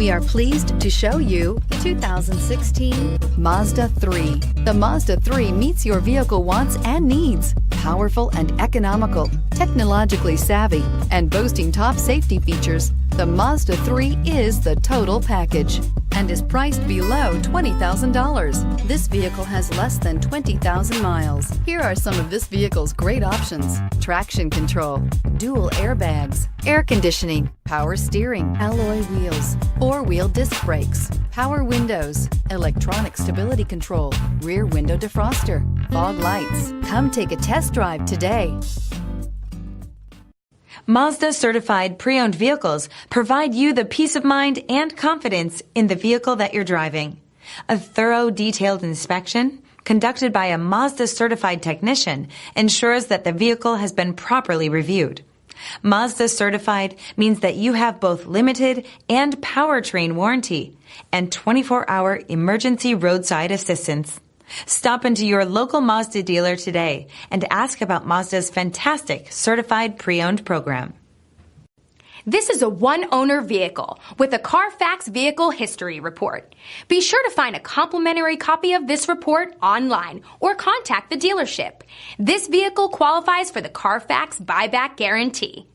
We are pleased to show you the 2016 Mazda 3. The Mazda 3 meets your vehicle wants and needs. Powerful and economical, technologically savvy, and boasting top safety features, the Mazda 3 is the total package and is priced below $20,000. This vehicle has less than 20,000 miles. Here are some of this vehicle's great options: traction control, dual airbags, air conditioning, power steering, alloy wheels, four-wheel disc brakes, power windows, electronic stability control, rear window defroster, fog lights. Come take a test drive today. Mazda certified pre-owned vehicles provide you the peace of mind and confidence in the vehicle that you're driving. A thorough, detailed inspection conducted by a Mazda certified technician ensures that the vehicle has been properly reviewed. Mazda certified means that you have both limited and powertrain warranty and 24-hour emergency roadside assistance. Stop into your local Mazda dealer today and ask about Mazda's fantastic certified pre-owned program. This is a one-owner vehicle with a CARFAX Vehicle History Report. Be sure to find a complimentary copy of this report online or contact the dealership. This vehicle qualifies for the CARFAX Buyback Guarantee.